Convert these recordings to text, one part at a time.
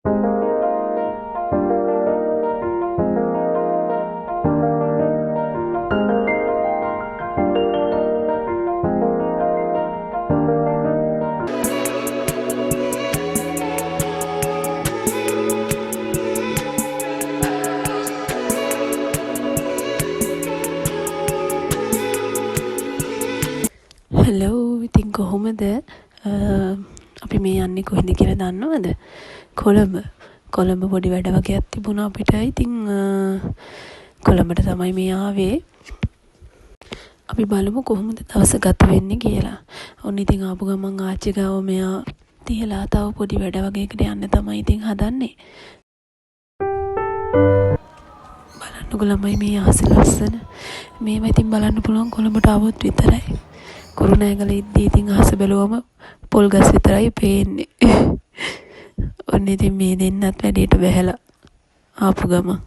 Hello ඉතින් කොහොමද අපි මේ යන්නේ කොහෙද කියලා දන්නවද? කොළඹ පොඩි වැඩ වගේක් තිබුණා අපිට. ඉතින් කොළඹට තමයි මේ ආවේ. අපි බලමු කොහොමද දවස ගත වෙන්නේ කියලා. ඔන්න ඉතින් ආපු ගමන් ආච්චි ගාව මෙයා තියලා තව පොඩි වැඩ වගේකට යන්න තමයි ඉතින් හදන්නේ. බලන්නකො ළමයි මේ අහසේ ලස්සන. මේව ඉතින් බලන්න පුළුවන් කොළඹට ආවොත් විතරයි. කුරුණෑගල ඉද්දී ඉතින් අහස බැලුවම පොල් ගස් විතරයි පේන්නේ. ඔන්න ඉතින් මේ දෙන්නත් වැඩේට බැහැලා ආපු ගමන්.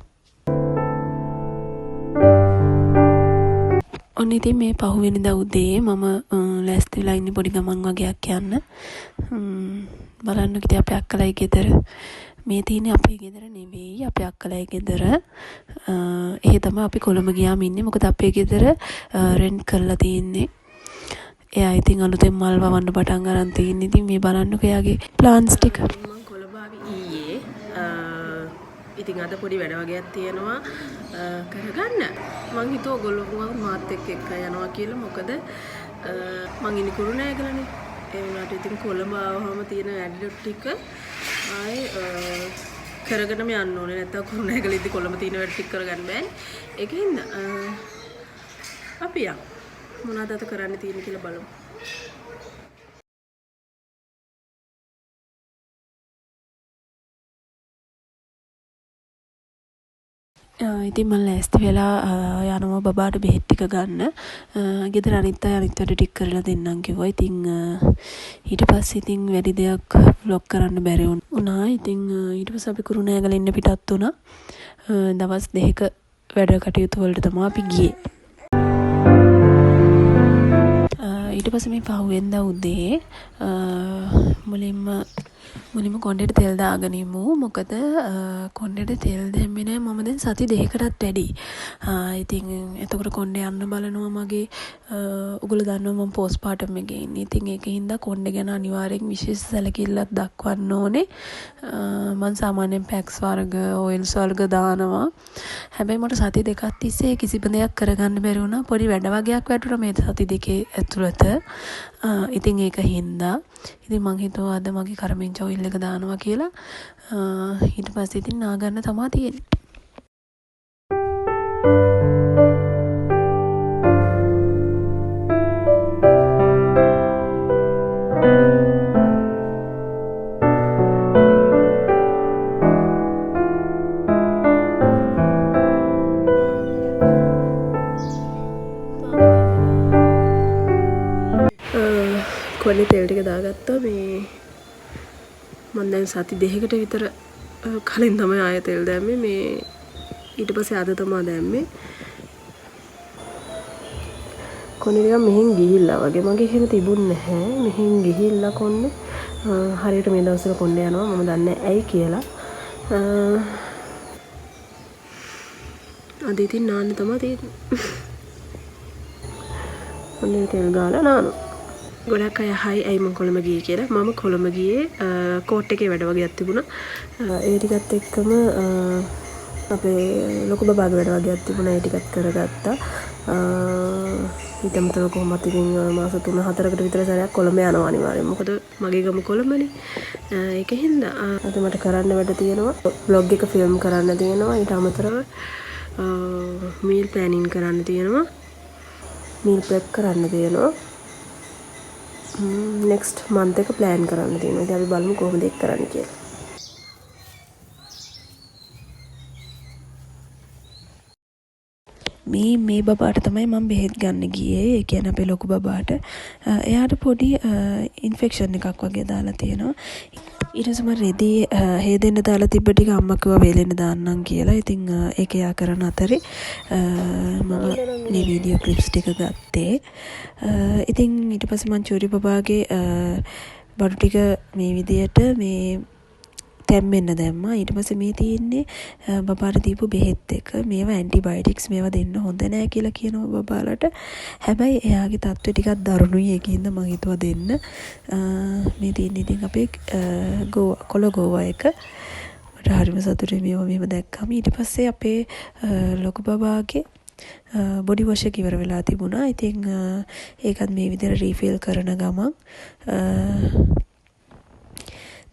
ඔන්න ඉතින් මේ පහුවෙනිදා උදේ මම ලෑස්ති වෙලා ඉන්නේ පොඩි ගමන් වගේක් යන්න. බලන්න කිව්වා අපේ අක්කලයි ගෙදර. මේ තියෙන්නේ අපේ ගෙදර නෙවෙයි අපේ අක්කලයි ගෙදර. එහෙ තමයි අපි කොළඹ ගියාම ඉන්නේ. මොකද අපේ ගෙදර රෙන්ට් කරලා තියෙන්නේ. එයා ඉතින් අලුතෙන් මල් වවන්න පටන් ගන්න තියෙන්නේ. ඉතින් මේ බලන්නකෝ එයාගේ ප්ලාන්ස් ටික. මම කොළඹ ආවි ඊයේ. ඉතින් අද පොඩි වැඩ වගේක් තියෙනවා කරගන්න. මං හිතුවා ඔයගොල්ලෝ මාත් එක්ක යනවා කියලා. මොකද මං ඉන්නේ කුරුණෑගලනේ. ඒ වුණාට ඉතින් කොළඹ ආවම තියෙන වැඩ ටික ආයේ කරගෙනම යන්න ඕනේ. නැත්තම් කුරුණෑගලෙද්දි කොළඹ තියෙන වැඩ ටික කරගන්න බෑනේ. ඒකින්ද අපි යමු. මොනවද අද කරන්න තියෙන්නේ කියලා බලමු. ඉතින් මම ලෑස්ති වෙලා යනවා බබාට බෙහෙත් ටික ගන්න. ගෙදර අනිත් අය අනිත් වැඩ ටික කරලා දෙන්නම් කිව්වා. ඉතින් ඊට පස්සේ ඉතින් වැඩි දෙයක් vlog කරන්න බැරි වුණා. ඉතින් ඊට පස්සේ අපි කුරුණෑගල ඉන්න පිටත් වුණා. දවස් දෙකක වැඩ කටයුතු වලට තමයි අපි ගියේ. ඊට පස්සේ මේ පහුවෙන්දා උදේ මුලින්ම කොණ්ඩේට තෙල් දාගෙන ඉමු. මොකද කොණ්ඩේට තෙල් දැම්මේ නැහැ මම දැන් සති දෙකකටත් වැඩි. ඉතින් එතකොට කොණ්ඩේ යන්න බලනවා මගේ. ඔයගොල්ලෝ දන්නවා මම පෝස්ට් පාටම් එකේ ඉන්නේ. ඉතින් ඒකින්ද කොණ්ඩේ ගැන අනිවාර්යෙන් විශේෂ සැලකිල්ලක් දක්වන්න ඕනේ. මම සාමාන්‍යයෙන් පැක්ස් වර්ග, ඔයිල්ස් වර්ග දානවා. හැබැයි මට සති දෙකක් තිස්සේ කිසිම දෙයක් කරගන්න බැරි වුණා. පොඩි වැඩ වගේක් වැටුණා මේ සති දෙකේ ඇතුළත. ඉතින් ඒක හින්දා ඉතින් මං හිතුවා අද මගේ කරමින්ච ඔයිල් එක දානවා කියලා. ඊට පස්සේ ඉතින් නාගන්න තමයි තියෙන්නේ. කොණ්ඩේ තෙල් ටික දාගත්තා. මේ මම දැන් සති දෙකකට විතර කලින් තමයි ආයෙ තෙල් දැම්මේ. මේ ඊට පස්සේ අද තමයි දැම්මේ. කොණ්ඩේ ටික මෙහෙන් ගිහිල්ලා වගේ මගේ එහෙම තිබුණ නැහැ. මෙහෙන් ගිහිල්ලා කොණ්ඩේ හරියට මේ දවස්වල කොණ්ඩේ යනවා. මම දන්නේ නැහැ ඇයි කියලා. අද ඉතින් නාන්න තමයි තියෙන්නේ. කොණ්ඩේ තෙල් ගාලා නානවා. ගොඩක් අය හයි ඇයි මම කොළඹ ගියේ කියලා. මම කොළඹ ගියේ කෝට් එකේ වැඩ වගේක් තිබුණා. ඒ ටිකත් එක්කම අපේ ලොකු බබාගේ වැඩ වගේක් තිබුණා. ඒ ටිකත් කරගත්තා. ඊට අමතරව කොහොමද ඉතින් මාස 3-4කට විතර සැරයක් කොළඹ යනවා අනිවාර්යෙන්. මොකද මගේ ගම කොළඹනේ. ඒකින්ද අද මට කරන්න වැඩ තියෙනවා. බ්ලොග් එක ෆිල්ම් කරන්න තියෙනවා. ඊට අමතරව මීල් ප්ලෑනින් කරන්න තියෙනවා. මීල් ප්‍රෙප් කරන්න තියෙනවා. නෙක්ස්ට් මන්ත් එක ප්ලෑන් කරන්න තියෙනවා. ඉතින් අපි බලමු කොහොමද ඒක කරන්නේ කියලා. මේ බබාට තමයි මම බෙහෙත් ගන්න ගියේ. ඒ කියන්නේ අපේ ලොකු බබාට. එයාට පොඩි ඉන්ෆෙක්ෂන් එකක් වගේ දාලා තියෙනවා. ඊට පස්සේ මම රෙදි හේදෙන්න දාලා තිබ්බ ටික අම්මා කිව්වා වේලෙන්න දාන්නම් කියලා. ඉතින් ඒක එයා කරන අතරේ මම මේ වීඩියෝ ක්ලිප්ස් ටික ගත්තේ. ඉතින් ඊට පස්සේ මම චූරි බබාගේ බඩු ටික මේ විදියට මේ තැම්බෙන්න දැම්මා. ඊට පස්සේ මේ තියෙන්නේ බබාට දීපු බෙහෙත් එක. මේවා ඇන්ටිබයොටික්ස් මේවා දෙන්න හොඳ නෑ කියලා කියනවා බබාලට. හැබැයි එයාගේ තත්ත්වය ටිකක් දරුණුයි. ඒකින්ද මං හිතුවා දෙන්න. මේ තියෙන්නේ ඉතින් අපේ කොළ ගෝවා එක. මට හරිම සතුටුයි මේවා මෙහෙම දැක්කම. ඊට පස්සේ අපේ ලොකු බබාගේ බොඩි වොෂ් එක ඉවර වෙලා තිබුණා. ඉතින් ඒකත් මේ විදිහට රීෆිල් කරන ගමන්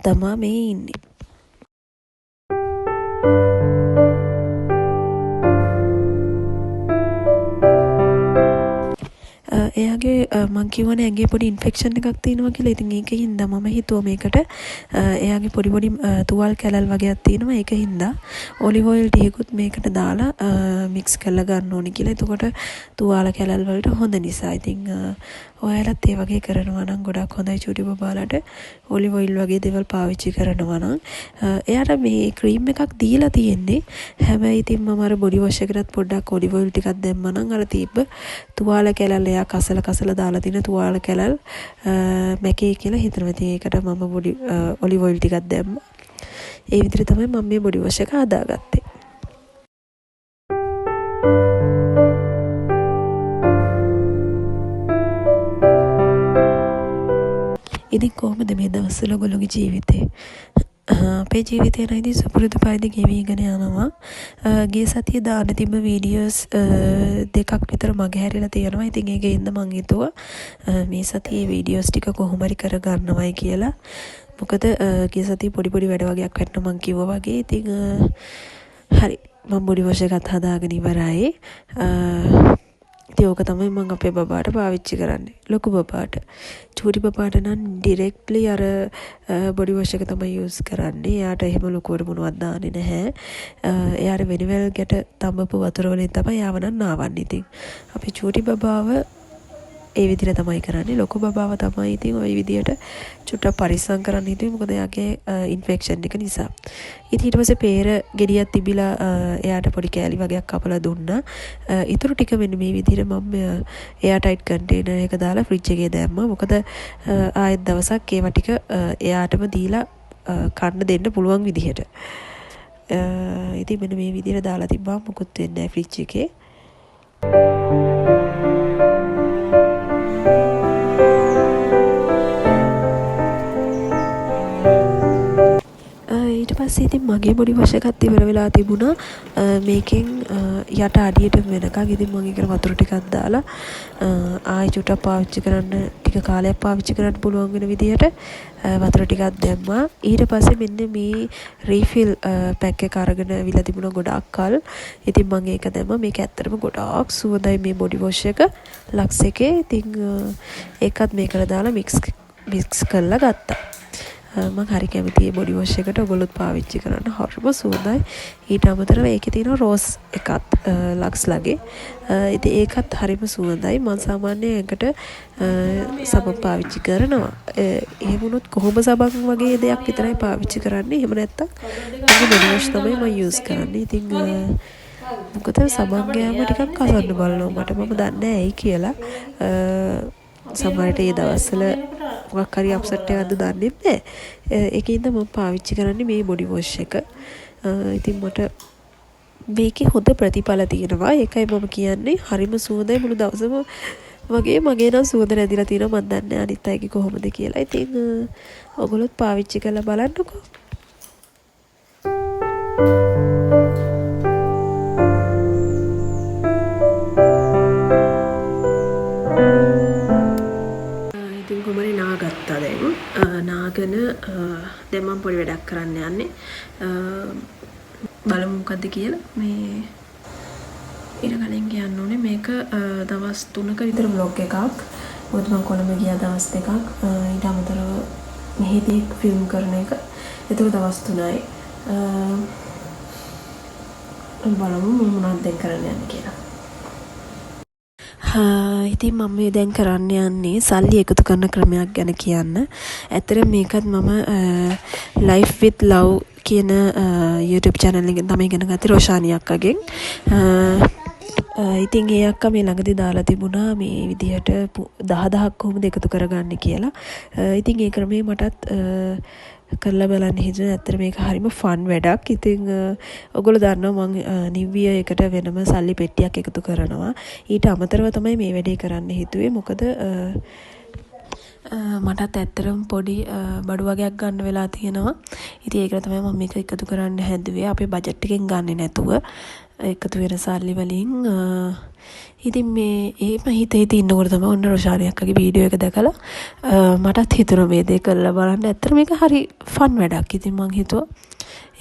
තමා මේ ඉන්නේ. එයාගේ මං කිව්වනේ ඇඟේ පොඩි ඉන්ෆෙක්ෂන් එකක් තියෙනවා කියලා. ඉතින් ඒකින්ද මම හිතුවා මේකට එයාගේ පොඩි පොඩි තුවාල් කැලල් වගේක් තියෙනවා. ඒකින්ද ඔලිව් ඔයිල් ටිකකුත් මේකට දාලා මික්ස් කරලා ගන්න ඕනි කියලා. එතකොට තුවාල කැලල් වලට හොඳ නිසා. ඉතින් ඔයාලත් ඒ වගේ කරනවා නම් ගොඩක් හොඳයි චූටි බබාලට. ඔලිව් ඔයිල් වගේ දේවල් පාවිච්චි කරනවා නම් එයාට මේ ක්‍රීම් එකක් දීලා තියෙන්නේ. හැබැයි ඉතින් මම අර බොඩි වොෂ් එකටත් පොඩ්ඩක් ඔලිව් ඔයිල් ටිකක් දැම්මා නම් අර තිබ්බ තුවාල කැලල් එයා කසල දාලා තියෙන තුවාල කැලල් මැකේ කියලා හිතනවා. ඉතින් ඒකට මම බොඩි ඔලිව් ඔයිල් ටිකක් දැම්මා. ඒ විදිහට තමයි මම මේ බොඩි වොෂ් එක හදාගත්තේ. ඉතින් කොහොමද මේ දවස්වල ඔයගොල්ලෝගේ ජීවිතේ? අපේ ජීවිතේ නම් ඉතින් සුපුරුදු පරිදි ගෙවිගෙන යනවා. ගිය සතියේ දාන්න තිබ්බ වීඩියෝස් දෙකක් විතර මගහැරිලා තියෙනවා. ඉතින් ඒකෙන්ද මං හිතුවා මේ සතියේ වීඩියෝස් ටික කොහොම හරි කරගන්නවයි කියලා. මොකද ගිය සතියේ පොඩි වැඩ වගේක් වැටෙන මං කිව්වා වගේ. ඉතින් හරි මම බොඩි වොෂ් එකත් හදාගෙන ඉවරයි. ඉතින් ඕක තමයි මම අපේ බබාට පාවිච්චි කරන්නේ. ලොකු බබාට. චූටි බබාට නම් ඩිරෙක්ට්ලි අර බොඩි වොෂ් එක තමයි යූස් කරන්නේ. එයාට එහෙම ලොකුවට මොනවත් දාන්නේ නැහැ. එයාට වෙනිවැල් ගැට තඹපු වතුර වලින් තමයි යාව නම් නාවන්නේ. ඉතින් අපේ චූටි බබාව ඒ විදිහට තමයි කරන්නේ. ලොකු බබාව තමයි ඉතින් ওই විදිහට චුට්ටක් පරිස්සම් කරන්න හිතුවේ. මොකද එයාගේ ඉන්ෆෙක්ෂන් එක නිසා. ඉතින් ඊට පස්සේ peer ගෙඩියක් තිබිලා එයාට පොඩි කෑලි වගේක් කපලා දුන්නා. ඊටු ටික මෙන්න මේ විදිහට මම එයා ටයිට් කන්ටේනර් එක දාලා ෆ්‍රිජ් එකේ දැම්මා. මොකද ආයෙත් දවසක් ඒවා ටික එයාටම දීලා කන්න දෙන්න පුළුවන් විදිහට. ඉතින් මෙන්න මේ විදිහට දාලා තිබ්බා මොකුත් වෙන්නේ නැහැ ෆ්‍රිජ් එකේ. ඊට පස්සේ ඉතින් මගේ බොඩි වොෂ් එකත් ඉවර වෙලා තිබුණා. මේකෙන් යට අඩියට වෙනකන් ඉතින් මම ඒකට වතුර ටිකක් දාලා ආයෙ චුට්ටක් පාවිච්චි කරන්න ටික කාලයක් පාවිච්චි කරන්න පුළුවන් වෙන විදිහට වතුර ටිකක් දැම්මා. ඊට පස්සේ මෙන්න මේ රීෆිල් පැක් එක අරගෙන අවිලා තිබුණා ගොඩාක් කල්. ඉතින් මම ඒක දැම්මා. මේක ඇත්තටම ගොඩාක් සුවඳයි මේ බොඩි වොෂ් එක ලක්ස් එකේ. ඉතින් ඒකත් මේකට දාලා මික්ස් කරලා ගත්තා. මම හරි කැමතියි බොඩි වොෂ් එකට. ඔයගොල්ලොත් පාවිච්චි කරන්න. හරිම සුවඳයි. ඊට අමතරව ඒකේ තියෙන රෝස් එකත් ලක්ස් ලගේ. ඉතින් ඒකත් හරිම සුවඳයි. මම සාමාන්‍යයෙන් ඒකට සබන් පාවිච්චි කරනවා. එහෙම වුණොත් කොහොම සබන් වගේ දෙයක් විතරයි පාවිච්චි කරන්නේ. එහෙම නැත්තම් මගේ බොඩි වොෂ් තමයි මම යූස් කරන්නේ. ඉතින් මොකද සබන් ගෑම ටිකක් කසන්න බලනවා මට. මම දන්නේ නැහැ ඇයි කියලා. සමහරට ඒ දවස්වල මොකක් හරි අප්සෙට් එකක්ද දන්නේ නැහැ. ඒකින්ද මම පාවිච්චි කරන්නේ මේ බොඩි වොෂ් එක. ඉතින් මට මේකේ හොඳ ප්‍රතිඵල තියෙනවා. ඒකයි මම කියන්නේ. හරිම සුවඳයි මුළු දවසම වගේ මගේ නම් සුවඳ රැඳිලා තියෙනවා. මම දන්නේ නැහැ අනිත් අයගේ කොහොමද කියලා. ඉතින් ඔයගොල්ලොත් පාවිච්චි කරලා බලන්නකෝ. නාගෙන දැන් මම පොඩි වැඩක් කරන්න යන්නේ. බලමු මොකද්ද කියලා. මේ ඊට කලින් කියන්න ඕනේ මේක දවස් 3ක විතර බ්ලොග් එකක්. මොකද මම කොළඹ ගියා දවස් 2ක්. ඊට අමතරව මෙහෙදී ෆිල්ම් කරන එක. ඒක දවස් 3යි. බලමු මම මොනවද දැන් කරන්න යන්නේ කියලා. ඉතින් මම මේ දැන් කරන්න යන්නේ සල්ලි එකතු කරන ක්‍රමයක් ගැන කියන්න. ඇත්තට මේකත් මම Life with Love කියන YouTube channel එකෙන් තමයි ඉගෙන ගත්තේ රොෂානි අක්කගෙන්. ඉතින් ඒ අක්කා මේ ළඟදී දාලා තිබුණා මේ විදිහට 10000ක් කොහොමද එකතු කරගන්නේ කියලා. ඉතින් ඒ ක්‍රමේ මටත් කරලා බලන්න හිතුණා. ඇත්තට මේක හරිම ෆන් වැඩක්. ඉතින් ඔයගොල්ලෝ දන්නවා මම New Year එකට වෙනම සල්ලි පෙට්ටියක් එකතු කරනවා. ඊට අමතරව තමයි මේ වැඩේ කරන්න හිතුවේ. මොකද මටත් ඇත්තරම පොඩි බඩු වගේක් ගන්න වෙලා තියෙනවා. ඉතින් ඒකට තමයි මම මේක එකතු කරන්න හැදුවේ. අපේ බජට් එකෙන් ගන්නෙ නැතුව එකතු වෙන සල්ලි වලින්. ඉතින් මේ එහෙම හිතේ ඉන්නකොට තමයි ඔන්න රොෂානි අක්කගේ වීඩියෝ එක දැකලා මටත් හිතුණා මේ දේ කරලා බලන්න. ඇත්තට මේක හරි ෆන් වැඩක්. ඉතින් මං හිතුවා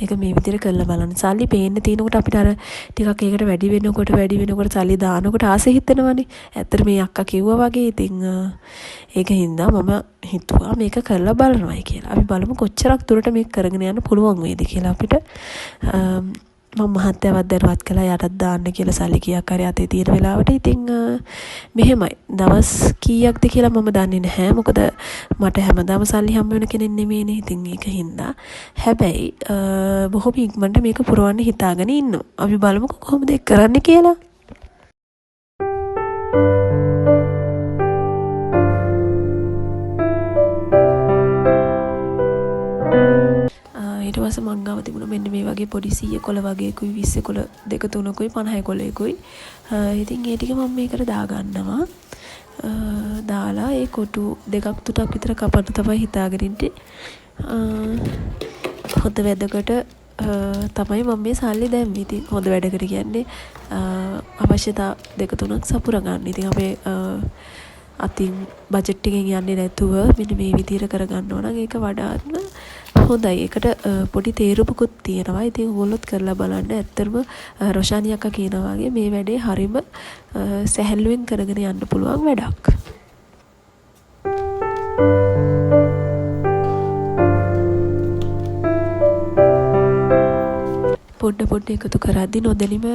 ඒක මේ විදිහට කරලා බලන්න. සල්ලි පේන්න තියෙනකොට අපිට අර ටිකක් ඒකට වැඩි වෙනකොට සල්ලි දානකොට ආසෙ හිතෙනවනේ. ඇත්තට මේ අක්කා කිව්වා වගේ. ඉතින් ඒක හින්දා මම හිතුවා මේක කරලා බලනවායි කියලා. අපි බලමු කොච්චරක් දුරට මේක කරගෙන යන්න පුළුවන් වේද කියලා අපිට. මම මහත්තයාවත් දැනුවත් කළා යටත් දාන්න කියලා සල්ලි කීයක් හරි අතේ තියෙන වෙලාවට. ඉතින් මෙහෙමයි. දවස් කීයක්ද කියලා මම දන්නේ නැහැ. මොකද මට හැමදාම සල්ලි හම්බ වෙන කෙනෙක් නෙමෙයිනේ. ඉතින් ඒක හින්දා. හැබැයි බොහොම ඉක්මනට මේක පුරවන්න හිතාගෙන ඉන්නවා. අපි බලමුකෝ කොහොමද ඒක කරන්න කියලා. ඊට පස්සේ මං ගාව තිබුණා මෙන්න මේ වගේ පොඩි 100 කොළ වගේකුයි 20 කොළ දෙක තුනකුයි 50 කොළයකුයි. ඉතින් ඒ ටික මම මේකට දාගන්නවා. දාලා ඒ කොටු දෙකක් තුනක් විතර කපන්න තමයි හිතාගෙන ඉන්නේ. හොඳ වැඩකට තමයි මම මේ සල්ලි දැම්මේ. ඉතින් හොඳ වැඩකට කියන්නේ අවශ්‍යතා දෙක තුනක් සපුර ගන්න. ඉතින් අපේ අතින් බජට් එකෙන් යන්නේ නැතුව මෙන්න මේ විදිහට කරගන්නවා නම් ඒක වඩාත්ම හොඳයි. ඒකට පොඩි තේරුමකුත් තියෙනවා. ඉතින් ඕගොල්ලොත් කරලා බලන්න. ඇත්තටම රොෂානි අක්කා කියනවා වගේ මේ වැඩේ හරිම සැහැල්ලුවෙන් කරගෙන යන්න පුළුවන් වැඩක්. පොඩ්ඩ එකතු කරද්දි නොදැනීම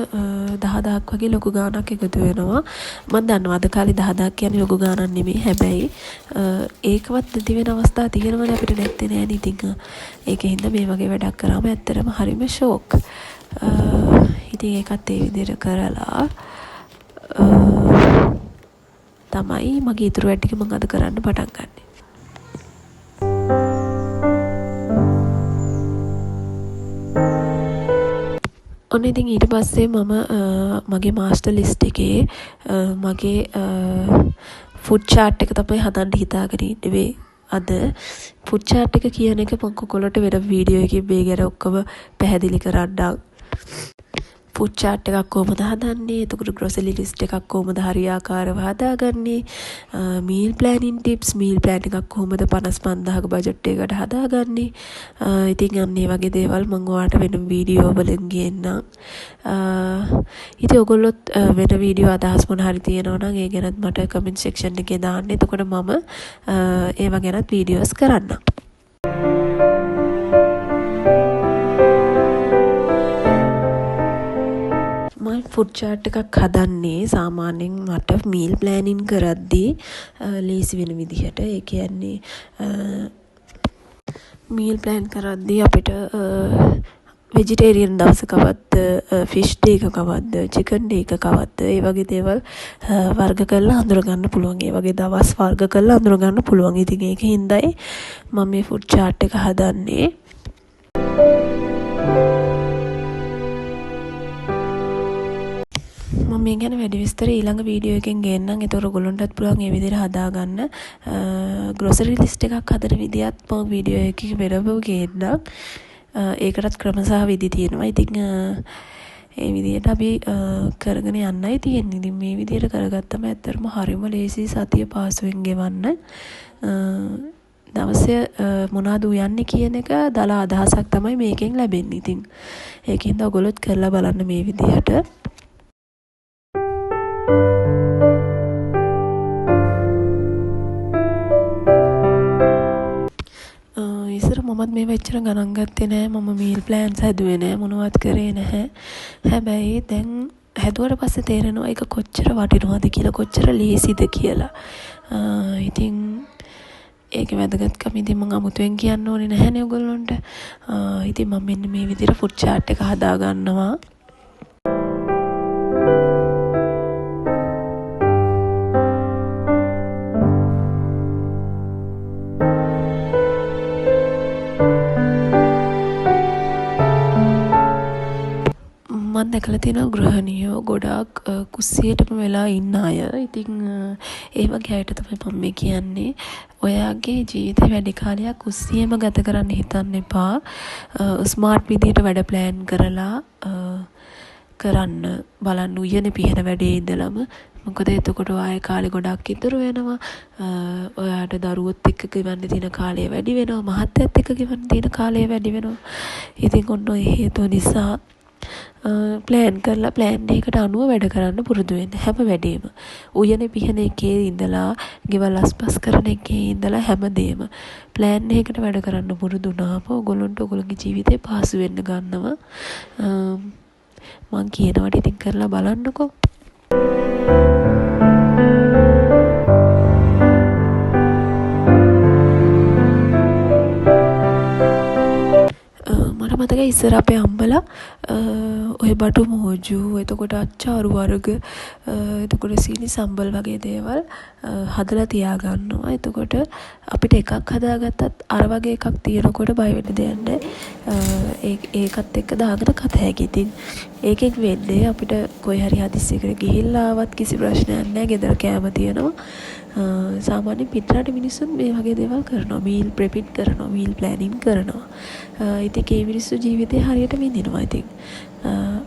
10000ක් වගේ ලොකු ගාණක් එකතු වෙනවා. මම දන්නවා අද කාලේ 10000ක් කියන්නේ ලොකු ගාණක් නෙමෙයි. හැබැයි ඒකවත් නැති වෙන අවස්ථා තියෙනවනේ අපිට නැත්තේ නෑනේ. ඉතින් ඒකෙන් හින්දා මේ වගේ වැඩක් කරාම ඇත්තටම හරිම ෂෝක්. ඉතින් ඒකත් ඒ විදිහට කරලා තමයි මගේ ඉතුරු වැඩ ටික මම අද කරන්න පටන් ගන්නෙ. ඔන්න ඉතින් ඊට පස්සේ මම මගේ මාස්ටර් ලිස්ට් එකේ මගේ ෆුඩ් චාට් එක තමයි හදන්න හිතාගෙන ඉන්නේ අද. ෆුඩ් චාට් එක කියන එක මම කොකොලට වෙන වීඩියෝ එකකින් මේ ගැන ඔක්කොම පැහැදිලි කරන්නම්. ෆුඩ් චාට් එකක් කොහොමද හදන්නේ? එතකොට ග්‍රොසරි ලිස්ට් එකක් කොහොමද හරියාකාරව හදාගන්නේ? Meal planning tips, meal plan එකක් කොහොමද 55000ක බජට් එකකට හදාගන්නේ? ඉතින් අන්න ඒ වගේ දේවල් මම ඔයාලට වෙන වීඩියෝ වලින් ගේන්නම්. ඉතින් ඔයගොල්ලොත් වෙන වීඩියෝ අදහස් මොන හරි තියෙනවා නම් ඒ ගැනත් මට කමෙන්ට් සෙක්ෂන් එකේ දාන්න. එතකොට මම ඒව ගැනත් වීඩියෝස් කරන්නම්. ෆුඩ් චාට් එකක් හදන්නේ සාමාන්‍යයෙන් මට මීල් ප්ලෑනින් කරද්දී ලේසි වෙන විදිහට. ඒ කියන්නේ මීල් ප්ලෑන් කරද්දී අපිට වෙජිටේරියන් දවසකවත් ෆිෂ් ඩේ එකකවත් චිකන් ඩේ එකකවත් ඒ වගේ දේවල් වර්ග කරලා අඳුරගන්න පුළුවන්. ඒ වගේ දවස් වර්ග කරලා අඳුරගන්න පුළුවන්. ඉතින් ඒක හින්දායි මම මේ ෆුඩ් චාට් එක හදන්නේ. මම මේ ගැන වැඩි විස්තර ඊළඟ වීඩියෝ එකෙන් ගේන්නම්. ඒතකොට ඔයගොල්ලන්ටත් පුළුවන් මේ විදිහට හදාගන්න. ග්‍රොසරි ලිස්ට් එකක් හදන විදියත් මම වීඩියෝ එකකින් වෙනම ගේන්නම්. ඒකටත් ක්‍රම සහ විදි තියෙනවා. ඉතින් ඒ විදිහට අපි කරගෙන යන්නයි තියෙන්නේ. ඉතින් මේ විදිහට කරගත්තම ඇත්තටම හරිම ලේසි සතිය පාසුවෙන් ගෙවන්න. දවසේ මොනවද උයන්නේ කියන එක දල අදහසක් තමයි මේකෙන් ලැබෙන්නේ. ඉතින් ඒකින්ද ඔයගොල්ලොත් කරලා බලන්න මේ විදිහට. මමත් මේ වෙච්චර ගණන් ගත්තේ නෑ. මම මීල් ප්ලෑන්ස් හැදුවේ නෑ. මොනවත් කරේ නැහැ. හැබැයි දැන් හැදුවට පස්සේ තේරෙනවා ඒක කොච්චර වටිනවද කියලා, කොච්චර ලේසිද කියලා. ඉතින් ඒක වැදගත්කම ඉතින් මම අමුතුවෙන් කියන්න ඕනේ නැහැනේ ඔයගොල්ලන්ට. ඉතින් මම මෙන්න මේ විදිහට ෆුඩ් චාට් එක හදා ගන්නවා. මම දැකලා තියෙනවා ගෘහණියෝ ගොඩාක් කුස්සියටම වෙලා ඉන්න අය. ඉතින් ඒ වගේ අයට තමයි මම මේ කියන්නේ. ඔයාගේ ජීවිතේ වැඩි කාලයක් කුස්සියෙම ගත කරන්න හිතන්න එපා. ස්මාර්ට් විදියට වැඩ ප්ලෑන් කරලා කරන්න බලන්න උයනේ පිහන වැඩේ ඉඳලම. මොකද එතකොට ඔයාගේ කාලේ ගොඩක් ඉතුරු වෙනවා. ඔයාට දරුවොත් එක්ක ගෙවන්න තියෙන කාලය වැඩි වෙනවා. මහත්තයත් එක්ක ගෙවන්න තියෙන කාලය වැඩි වෙනවා. ඉතින් ඔන්න ඔය හේතුව නිසා ප්ලෑන් කරලා ප්ලෑන් එකකට අනුව වැඩ කරන්න පුරුදු වෙන්න හැම වැඩේම. උයනේ පිහන එකේ ඉඳලා ගෙවල් අස්පස් කරන එකේ ඉඳලා හැමදේම ප්ලෑන් එකකට වැඩ කරන්න පුරුදු වුණාම ඔයගොල්ලන්ට ඔයගොල්ලෝගේ ජීවිතේ පහසු වෙන්න ගන්නවා. මං කියනවට ඉතින් කරලා බලන්නකෝ. මට මතකයි ඉස්සර අපේ අම්මලා ඔය බටු මෝජු එතකොට අච්චාරු වර්ග එතකොට සීනි සම්බල් වගේ දේවල් හදලා තියාගන්නවා. එතකොට අපිට එකක් හදාගත්තත් අර වගේ එකක් තියෙනකොට බය වෙන්න දෙයක් නැහැ. ඒකත් එක්ක දාගෙන කත හැකි. ඉතින් ඒකෙන් වෙන්නේ අපිට කොයි හරි හදිස්සියකට ගිහිල්ලා ආවත් කිසි ප්‍රශ්නයක් නැහැ. ගෙදර කෑම තියෙනවා. සාමාන්‍යයෙන් පිටරට මිනිස්සුත් මේ වගේ දේවල් කරනවා. මීල් ප්‍රෙපින් කරනවා. මීල් ප්ලෑනින් කරනවා. ඉතින් ඒ මිනිස්සු ජීවිතේ හරියට විඳිනවා. ඉතින්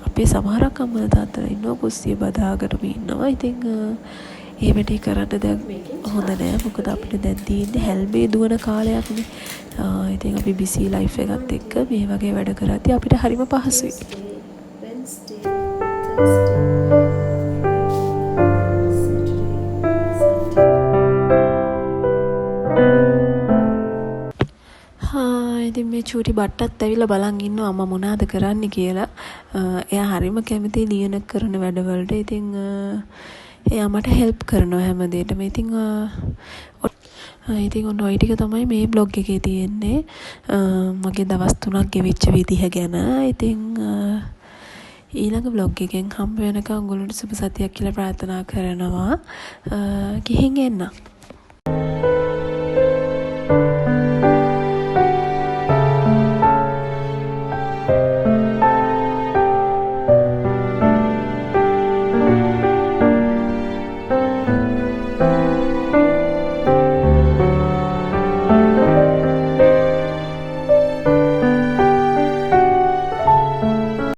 අපේ සමහරක් අම්මලා තාත්තලා ඉන්නවා කුස්සිය බදාගෙනම ඉන්නවා. ඉතින් ඒ වැඩේ කරන්න දැන් හොඳ නෑ. මොකද අපිට දැන් තියෙන්නේ හැල්මේ දුවන කාලයක්නේ. ඉතින් අපි බිසි ලයිෆ් එකත් එක්ක මේ වගේ වැඩ කරද්දී අපිට හරිම පහසුයි. ඉතින් මේ චූටි බට්ටත් ඇවිල්ලා බලන් ඉන්නවා අම්මා මොනවද කරන්නේ කියලා. එයා හරිම කැමති ලියන කරන වැඩවලට. ඉතින් එයා මට හෙල්ප් කරනවා හැමදේටම. ඉතින් ඔන්න ඔය ටික තමයි මේ බ්ලොග් එකේ තියෙන්නේ. මගේ දවස් 3ක් ගෙවිච්ච විදිහ ගැන. ඉතින් ඊළඟ බ්ලොග් එකෙන් හම්බ වෙනකම් ඔයගොල්ලන්ට සුබ සතියක් කියලා ප්‍රාර්ථනා කරනවා. ගිහින් එන්න.